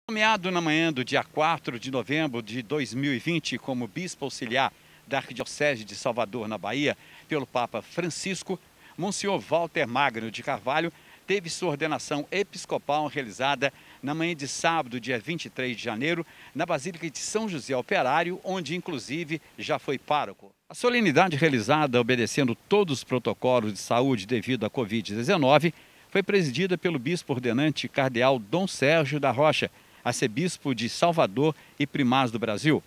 Nomeado na manhã do dia 4 de novembro de 2020 como bispo auxiliar da Arquidiocese de Salvador, na Bahia, pelo Papa Francisco, Monsenhor Walter Magno de Carvalho teve sua ordenação episcopal realizada na manhã de sábado, dia 23 de janeiro, na Basílica de São José Operário, onde inclusive já foi pároco. A solenidade realizada obedecendo todos os protocolos de saúde devido à Covid-19 foi presidida pelo bispo ordenante cardeal Dom Sérgio da Rocha, arcebispo de Salvador e primaz do Brasil.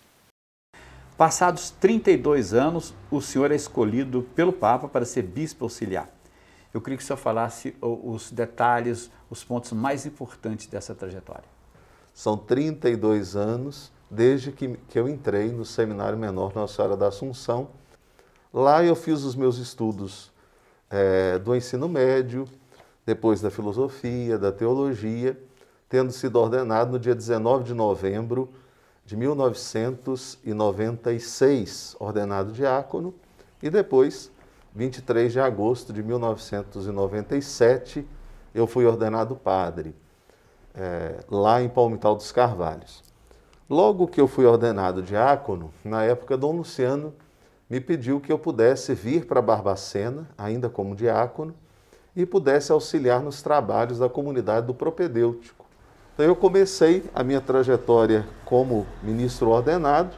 Passados 32 anos, o senhor é escolhido pelo Papa para ser bispo auxiliar. Eu queria que o senhor falasse os detalhes, os pontos mais importantes dessa trajetória. São 32 anos desde que eu entrei no Seminário Menor Nossa Senhora da Assunção. Lá eu fiz os meus estudos do ensino médio, depois da filosofia, da teologia, tendo sido ordenado no dia 19 de novembro de 1996, ordenado diácono, e depois, 23 de agosto de 1997, eu fui ordenado padre, lá em Palmital dos Carvalhos. Logo que eu fui ordenado diácono, na época, Dom Luciano me pediu que eu pudesse vir para Barbacena, ainda como diácono, e pudesse auxiliar nos trabalhos da comunidade do propedêutico. Então eu comecei a minha trajetória como ministro ordenado,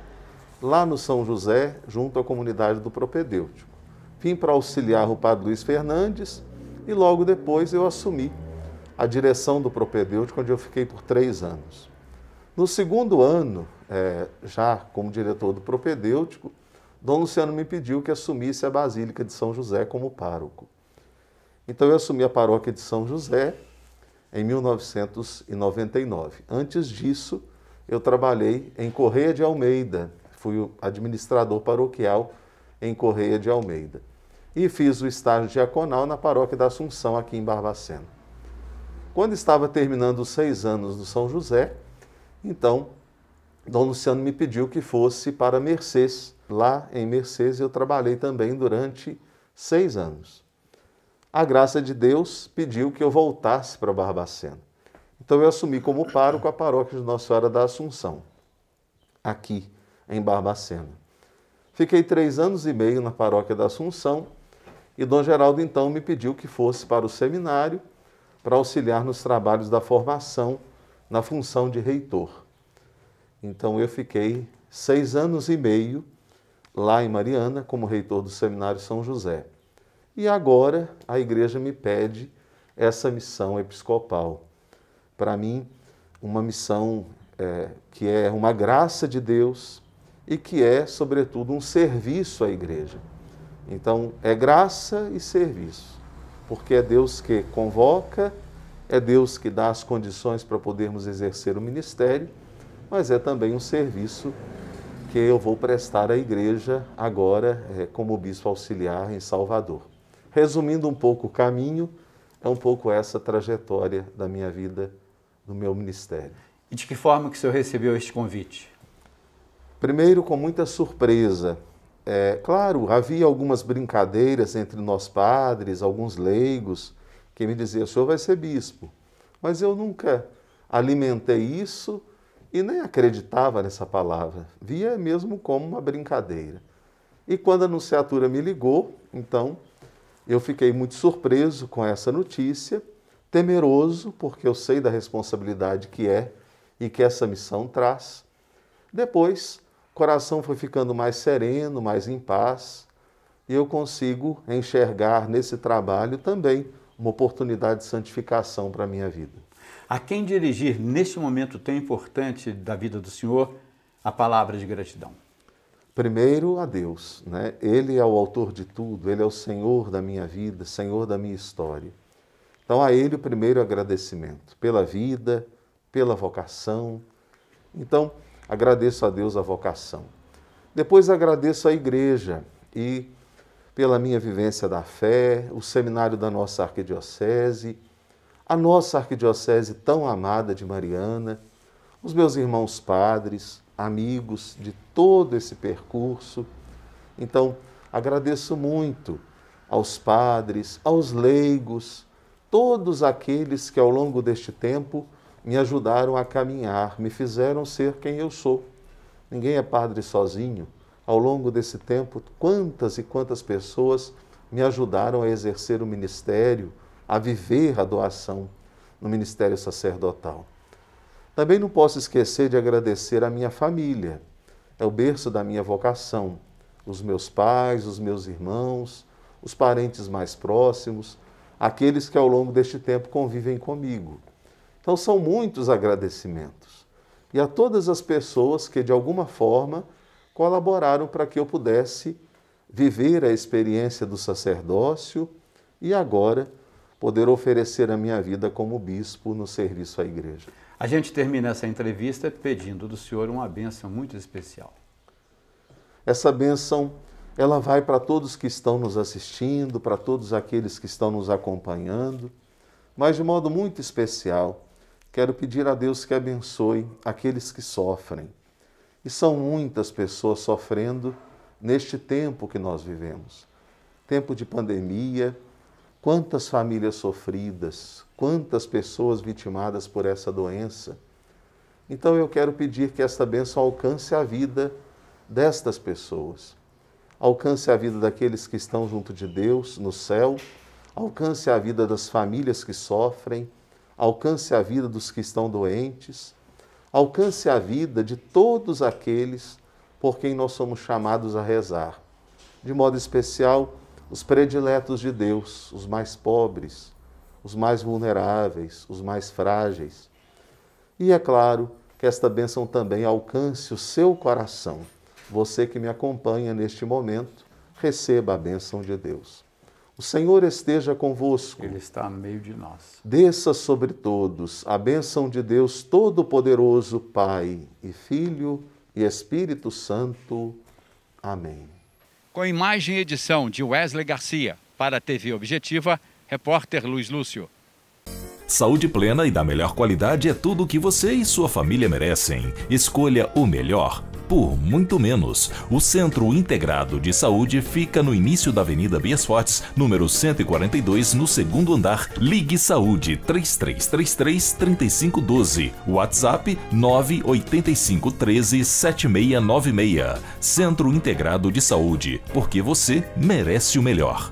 lá no São José, junto à comunidade do propedêutico. Vim para auxiliar o padre Luiz Fernandes e logo depois eu assumi a direção do propedêutico, onde eu fiquei por 3 anos. No segundo ano, já como diretor do propedêutico, Dom Luciano me pediu que assumisse a Basílica de São José como pároco. Então eu assumi a paróquia de São José em 1999. Antes disso, eu trabalhei em Correia de Almeida, fui o administrador paroquial em Correia de Almeida. E fiz o estágio diaconal na paróquia da Assunção, aqui em Barbacena. Quando estava terminando os 6 anos do São José, então, Dom Luciano me pediu que fosse para Mercês. Lá em Mercês eu trabalhei também durante 6 anos. A graça de Deus pediu que eu voltasse para Barbacena. Então eu assumi como pároco a paróquia de Nossa Senhora da Assunção, aqui em Barbacena. Fiquei 3 anos e meio na paróquia da Assunção e Dom Geraldo então me pediu que fosse para o seminário para auxiliar nos trabalhos da formação na função de reitor. Então eu fiquei 6 anos e meio lá em Mariana como reitor do Seminário São José. E agora a igreja me pede essa missão episcopal. Para mim, uma missão que é uma graça de Deus e que é, sobretudo, um serviço à igreja. Então, é graça e serviço, porque é Deus que convoca, é Deus que dá as condições para podermos exercer o ministério, mas é também um serviço que eu vou prestar à igreja agora como bispo auxiliar em Salvador. Resumindo um pouco o caminho, é um pouco essa trajetória da minha vida, do meu ministério. E de que forma que o senhor recebeu este convite? Primeiro, com muita surpresa. Claro, havia algumas brincadeiras entre nós padres, alguns leigos, que me diziam, o senhor vai ser bispo. Mas eu nunca alimentei isso e nem acreditava nessa palavra. Via mesmo como uma brincadeira. E quando a nunciatura me ligou, então, eu fiquei muito surpreso com essa notícia, temeroso, porque eu sei da responsabilidade que é e que essa missão traz. Depois, o coração foi ficando mais sereno, mais em paz, e eu consigo enxergar nesse trabalho também uma oportunidade de santificação para a minha vida. A quem dirigir, neste momento tão importante da vida do senhor, a palavra de gratidão? Primeiro a Deus, né? Ele é o autor de tudo, Ele é o Senhor da minha vida, Senhor da minha história. Então a Ele o primeiro agradecimento, pela vida, pela vocação. Então agradeço a Deus a vocação. Depois agradeço a igreja e pela minha vivência da fé, o seminário da nossa arquidiocese, a nossa arquidiocese tão amada de Mariana, os meus irmãos padres, amigos de todo esse percurso. Então, agradeço muito aos padres, aos leigos, todos aqueles que ao longo deste tempo me ajudaram a caminhar, me fizeram ser quem eu sou. Ninguém é padre sozinho. Ao longo desse tempo, quantas e quantas pessoas me ajudaram a exercer o ministério, a viver a doação no ministério sacerdotal. Também não posso esquecer de agradecer a minha família. É o berço da minha vocação. Os meus pais, os meus irmãos, os parentes mais próximos, aqueles que ao longo deste tempo convivem comigo. Então são muitos agradecimentos. E a todas as pessoas que de alguma forma colaboraram para que eu pudesse viver a experiência do sacerdócio e agora poder oferecer a minha vida como bispo no serviço à igreja. A gente termina essa entrevista pedindo do senhor uma bênção muito especial. Essa bênção, ela vai para todos que estão nos assistindo, para todos aqueles que estão nos acompanhando, mas de modo muito especial, quero pedir a Deus que abençoe aqueles que sofrem. E são muitas pessoas sofrendo neste tempo que nós vivemos. Tempo de pandemia, quantas famílias sofridas, quantas pessoas vitimadas por essa doença. Então eu quero pedir que esta bênção alcance a vida destas pessoas. Alcance a vida daqueles que estão junto de Deus, no céu. Alcance a vida das famílias que sofrem. Alcance a vida dos que estão doentes. Alcance a vida de todos aqueles por quem nós somos chamados a rezar. De modo especial, os prediletos de Deus, os mais pobres, os mais vulneráveis, os mais frágeis. E é claro que esta bênção também alcance o seu coração. Você que me acompanha neste momento, receba a bênção de Deus. O Senhor esteja convosco. Ele está no meio de nós. Desça sobre todos a bênção de Deus Todo-Poderoso, Pai e Filho e Espírito Santo. Amém. Com imagem e edição de Wesley Garcia, para a TV Objetiva, repórter Luiz Lúcio. Saúde plena e da melhor qualidade é tudo o que você e sua família merecem. Escolha o melhor por muito menos. O Centro Integrado de Saúde fica no início da Avenida Bias Fortes, número 142, no segundo andar. Ligue Saúde 3333-3512. WhatsApp 98513-7696. Centro Integrado de Saúde, porque você merece o melhor.